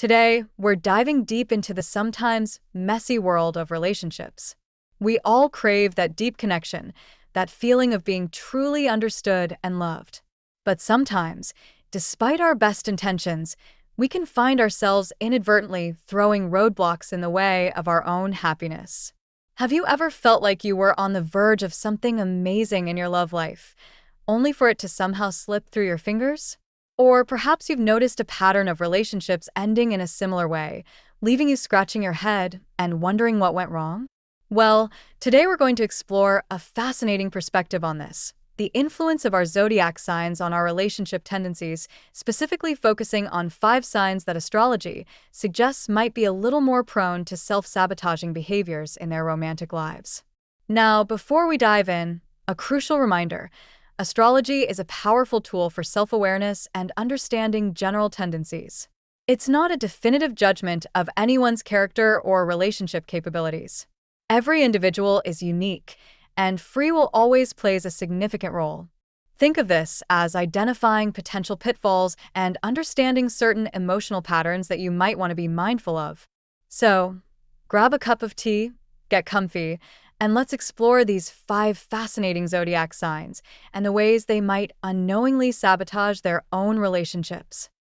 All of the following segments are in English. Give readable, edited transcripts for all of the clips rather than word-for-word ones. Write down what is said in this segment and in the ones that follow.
Today, we're diving deep into the sometimes messy world of relationships. We all crave that deep connection, that feeling of being truly understood and loved. But sometimes, despite our best intentions, we can find ourselves inadvertently throwing roadblocks in the way of our own happiness. Have you ever felt like you were on the verge of something amazing in your love life, only for it to somehow slip through your fingers? Or perhaps you've noticed a pattern of relationships ending in a similar way, leaving you scratching your head and wondering what went wrong? Well, today we're going to explore a fascinating perspective on this: the influence of our zodiac signs on our relationship tendencies, specifically focusing on 5 signs that astrology suggests might be a little more prone to self-sabotaging behaviors in their romantic lives. Now, before we dive in, a crucial reminder: astrology is a powerful tool for self-awareness and understanding general tendencies. It's not a definitive judgment of anyone's character or relationship capabilities. Every individual is unique, and free will always plays a significant role. Think of this as identifying potential pitfalls and understanding certain emotional patterns that you might want to be mindful of. So, grab a cup of tea, get comfy, and let's explore these 5 fascinating zodiac signs and the ways they might unknowingly sabotage their own relationships.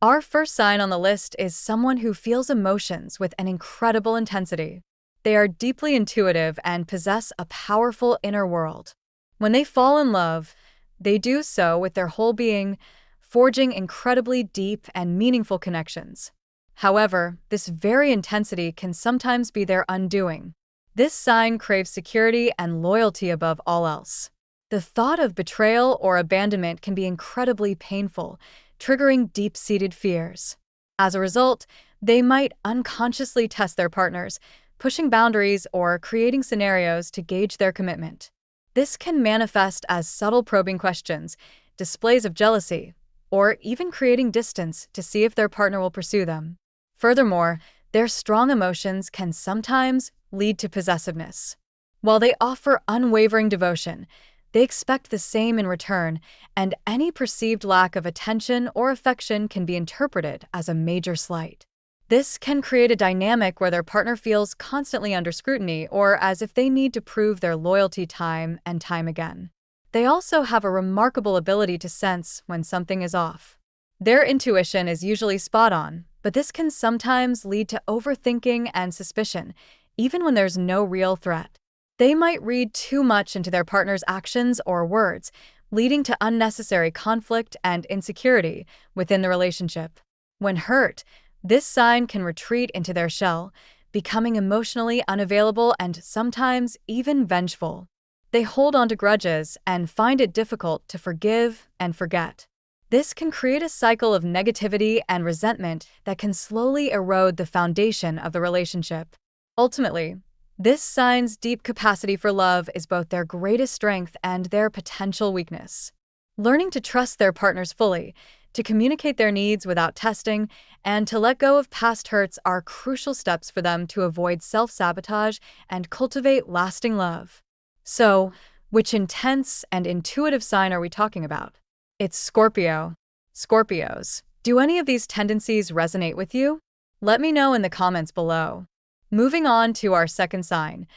Our first sign on the list is someone who feels emotions with an incredible intensity. They are deeply intuitive and possess a powerful inner world. When they fall in love, they do so with their whole being, forging incredibly deep and meaningful connections. However, this very intensity can sometimes be their undoing. This sign craves security and loyalty above all else. The thought of betrayal or abandonment can be incredibly painful, triggering deep-seated fears. As a result, they might unconsciously test their partners, pushing boundaries or creating scenarios to gauge their commitment. This can manifest as subtle probing questions, displays of jealousy, or even creating distance to see if their partner will pursue them. Furthermore, their strong emotions can sometimes lead to possessiveness. While they offer unwavering devotion, they expect the same in return, and any perceived lack of attention or affection can be interpreted as a major slight. This can create a dynamic where their partner feels constantly under scrutiny or as if they need to prove their loyalty time and time again. They also have a remarkable ability to sense when something is off. Their intuition is usually spot on, but this can sometimes lead to overthinking and suspicion, even when there's no real threat. They might read too much into their partner's actions or words, leading to unnecessary conflict and insecurity within the relationship. When hurt, this sign can retreat into their shell, becoming emotionally unavailable and sometimes even vengeful. They hold on to grudges and find it difficult to forgive and forget. This can create a cycle of negativity and resentment that can slowly erode the foundation of the relationship. Ultimately, this sign's deep capacity for love is both their greatest strength and their potential weakness. Learning to trust their partners fully, to communicate their needs without testing, and to let go of past hurts are crucial steps for them to avoid self-sabotage and cultivate lasting love. So, which intense and intuitive sign are we talking about? It's Scorpio. Scorpios, do any of these tendencies resonate with you? Let me know in the comments below. Moving on to our second sign,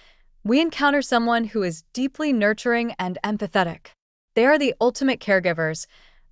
we encounter someone who is deeply nurturing and empathetic. They are the ultimate caregivers,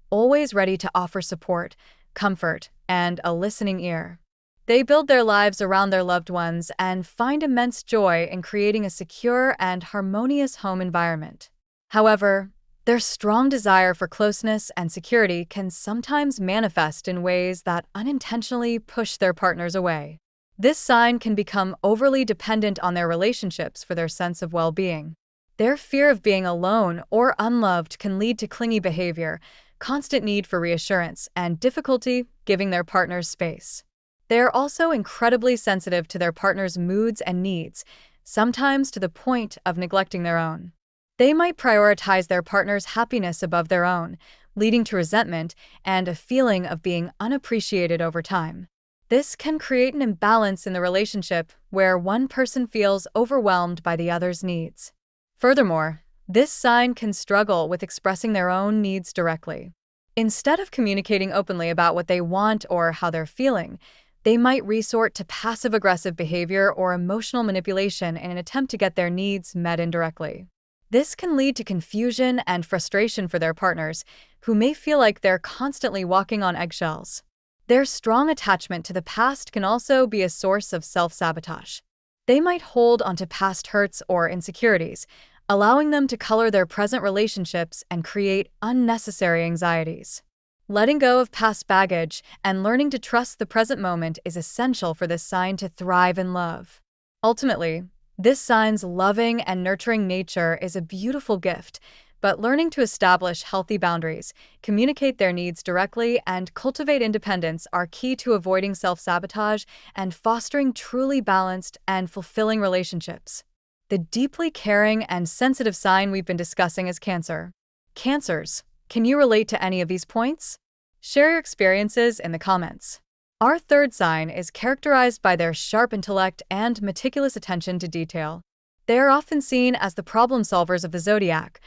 always ready to offer support, comfort, and a listening ear. They build their lives around their loved ones and find immense joy in creating a secure and harmonious home environment. However, their strong desire for closeness and security can sometimes manifest in ways that unintentionally push their partners away. This sign can become overly dependent on their relationships for their sense of well-being. Their fear of being alone or unloved can lead to clingy behavior, constant need for reassurance, and difficulty giving their partners space. They are also incredibly sensitive to their partner's moods and needs, sometimes to the point of neglecting their own. They might prioritize their partner's happiness above their own, leading to resentment and a feeling of being unappreciated over time. This can create an imbalance in the relationship where one person feels overwhelmed by the other's needs. Furthermore, This sign can struggle with expressing their own needs directly. Instead of communicating openly about what they want or how they're feeling, they might resort to passive-aggressive behavior or emotional manipulation in an attempt to get their needs met indirectly. This can lead to confusion and frustration for their partners, who may feel like they're constantly walking on eggshells. Their strong attachment to the past can also be a source of self-sabotage. They might hold onto past hurts or insecurities, allowing them to color their present relationships and create unnecessary anxieties. Letting go of past baggage and learning to trust the present moment is essential for this sign to thrive in love. Ultimately, this sign's loving and nurturing nature is a beautiful gift, but learning to establish healthy boundaries, communicate their needs directly, and cultivate independence are key to avoiding self-sabotage and fostering truly balanced and fulfilling relationships. The deeply caring and sensitive sign we've been discussing is Cancer. Cancers, can you relate to any of these points? Share your experiences in the comments. Our third sign is characterized by their sharp intellect and meticulous attention to detail. They are often seen as the problem solvers of the zodiac,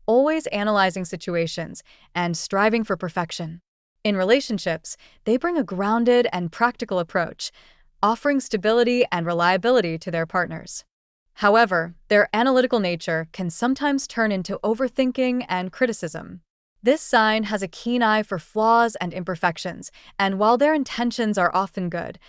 always analyzing situations and striving for perfection. In relationships, they bring a grounded and practical approach, offering stability and reliability to their partners. However, their analytical nature can sometimes turn into overthinking and criticism. This sign has a keen eye for flaws and imperfections, and while their intentions are often good,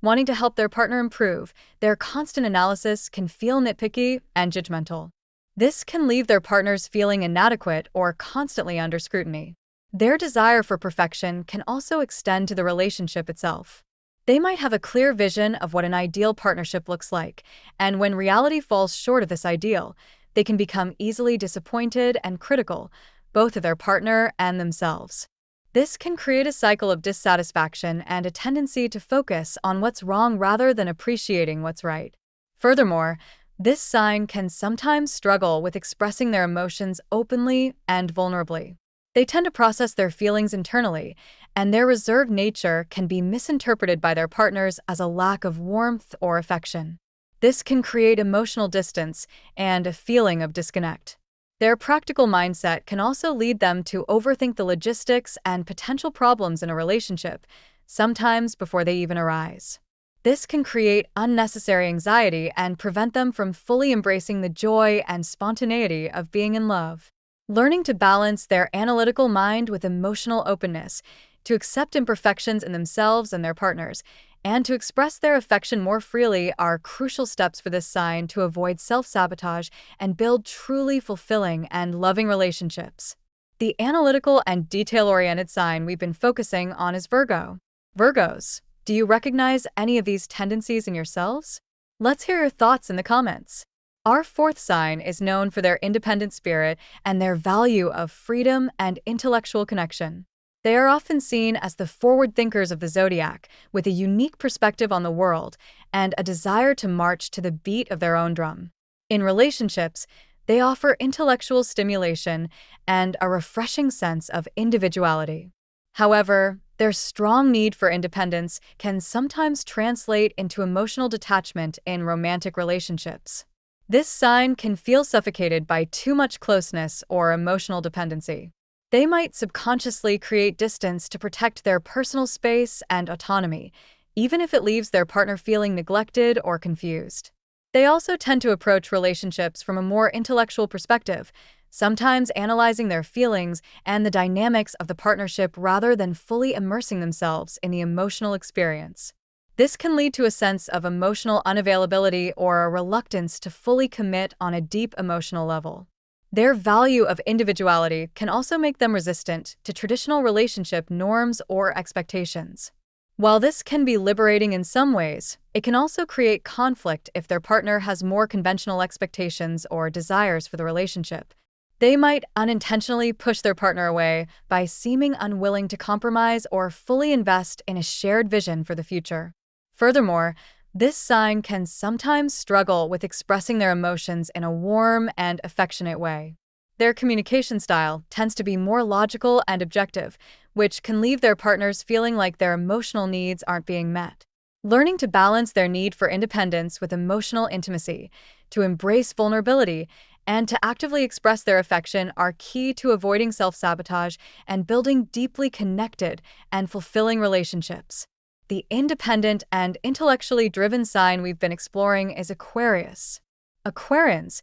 wanting to help their partner improve, their constant analysis can feel nitpicky and judgmental. This can leave their partners feeling inadequate or constantly under scrutiny. Their desire for perfection can also extend to the relationship itself. They might have a clear vision of what an ideal partnership looks like, and when reality falls short of this ideal, they can become easily disappointed and critical, both of their partner and themselves. This can create a cycle of dissatisfaction and a tendency to focus on what's wrong rather than appreciating what's right. Furthermore, this sign can sometimes struggle with expressing their emotions openly and vulnerably. They tend to process their feelings internally, and their reserved nature can be misinterpreted by their partners as a lack of warmth or affection. This can create emotional distance and a feeling of disconnect. Their practical mindset can also lead them to overthink the logistics and potential problems in a relationship, sometimes before they even arise. This can create unnecessary anxiety and prevent them from fully embracing the joy and spontaneity of being in love. Learning to balance their analytical mind with emotional openness, to accept imperfections in themselves and their partners, and to express their affection more freely are crucial steps for this sign to avoid self-sabotage and build truly fulfilling and loving relationships. The analytical and detail-oriented sign we've been focusing on is Virgo. Virgos, do you recognize any of these tendencies in yourselves? Let's hear your thoughts in the comments. Our fourth sign is known for their independent spirit and their value of freedom and intellectual connection. They are often seen as the forward thinkers of the zodiac, with a unique perspective on the world and a desire to march to the beat of their own drum. In relationships, they offer intellectual stimulation and a refreshing sense of individuality. However, their strong need for independence can sometimes translate into emotional detachment in romantic relationships. This sign can feel suffocated by too much closeness or emotional dependency. They might subconsciously create distance to protect their personal space and autonomy, even if it leaves their partner feeling neglected or confused. They also tend to approach relationships from a more intellectual perspective, sometimes analyzing their feelings and the dynamics of the partnership rather than fully immersing themselves in the emotional experience. This can lead to a sense of emotional unavailability or a reluctance to fully commit on a deep emotional level. Their value of individuality can also make them resistant to traditional relationship norms or expectations. While this can be liberating in some ways, it can also create conflict if their partner has more conventional expectations or desires for the relationship. They might unintentionally push their partner away by seeming unwilling to compromise or fully invest in a shared vision for the future. Furthermore, this sign can sometimes struggle with expressing their emotions in a warm and affectionate way. Their communication style tends to be more logical and objective, which can leave their partners feeling like their emotional needs aren't being met. Learning to balance their need for independence with emotional intimacy, to embrace vulnerability, and to actively express their affection are key to avoiding self-sabotage and building deeply connected and fulfilling relationships. The independent and intellectually driven sign we've been exploring is Aquarius. Aquarians,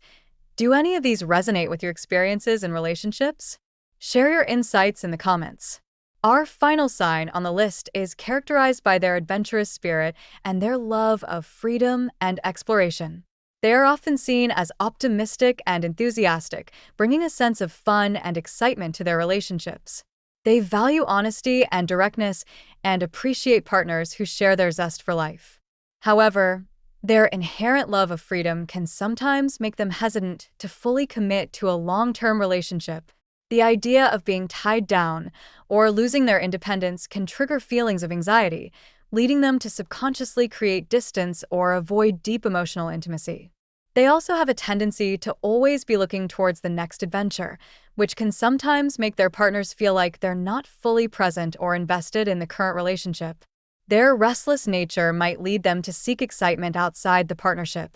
do any of these resonate with your experiences in relationships? Share your insights in the comments. Our final sign on the list is characterized by their adventurous spirit and their love of freedom and exploration. They are often seen as optimistic and enthusiastic, bringing a sense of fun and excitement to their relationships. They value honesty and directness and appreciate partners who share their zest for life. However, their inherent love of freedom can sometimes make them hesitant to fully commit to a long-term relationship. The idea of being tied down or losing their independence can trigger feelings of anxiety, leading them to subconsciously create distance or avoid deep emotional intimacy. They also have a tendency to always be looking towards the next adventure, which can sometimes make their partners feel like they're not fully present or invested in the current relationship. Their restless nature might lead them to seek excitement outside the partnership,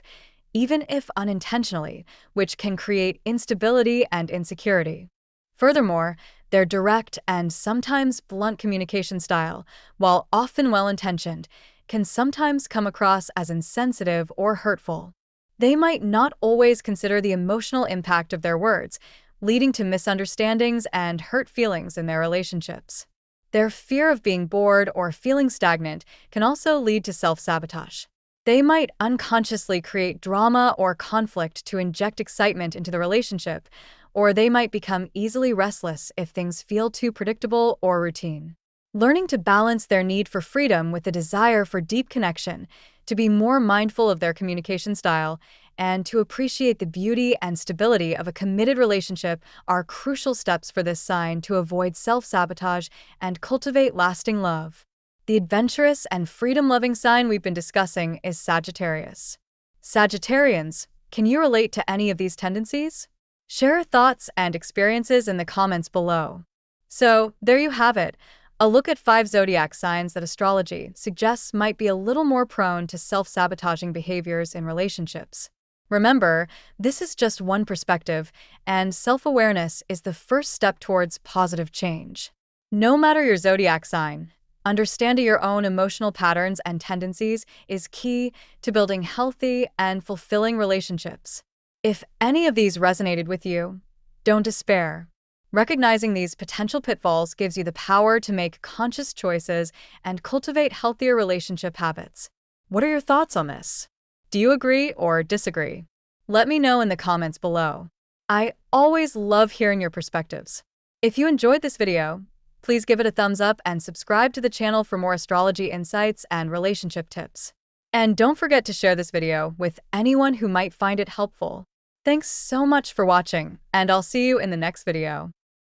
even if unintentionally, which can create instability and insecurity. Furthermore, their direct and sometimes blunt communication style, while often well-intentioned, can sometimes come across as insensitive or hurtful. They might not always consider the emotional impact of their words, leading to misunderstandings and hurt feelings in their relationships. Their fear of being bored or feeling stagnant can also lead to self-sabotage. They might unconsciously create drama or conflict to inject excitement into the relationship, or they might become easily restless if things feel too predictable or routine. Learning to balance their need for freedom with the desire for deep connection, to be more mindful of their communication style, and to appreciate the beauty and stability of a committed relationship are crucial steps for this sign to avoid self-sabotage and cultivate lasting love. The adventurous and freedom-loving sign we've been discussing is Sagittarius. Sagittarians, can you relate to any of these tendencies? Share your thoughts and experiences in the comments below. So, there you have it. A look at 5 zodiac signs that astrology suggests might be a little more prone to self-sabotaging behaviors in relationships. Remember, this is just one perspective, and self-awareness is the first step towards positive change. No matter your zodiac sign, understanding your own emotional patterns and tendencies is key to building healthy and fulfilling relationships. If any of these resonated with you, don't despair. Recognizing these potential pitfalls gives you the power to make conscious choices and cultivate healthier relationship habits. What are your thoughts on this? Do you agree or disagree? Let me know in the comments below. I always love hearing your perspectives. If you enjoyed this video, please give it a thumbs up and subscribe to the channel for more astrology insights and relationship tips. And don't forget to share this video with anyone who might find it helpful. Thanks so much for watching, and I'll see you in the next video.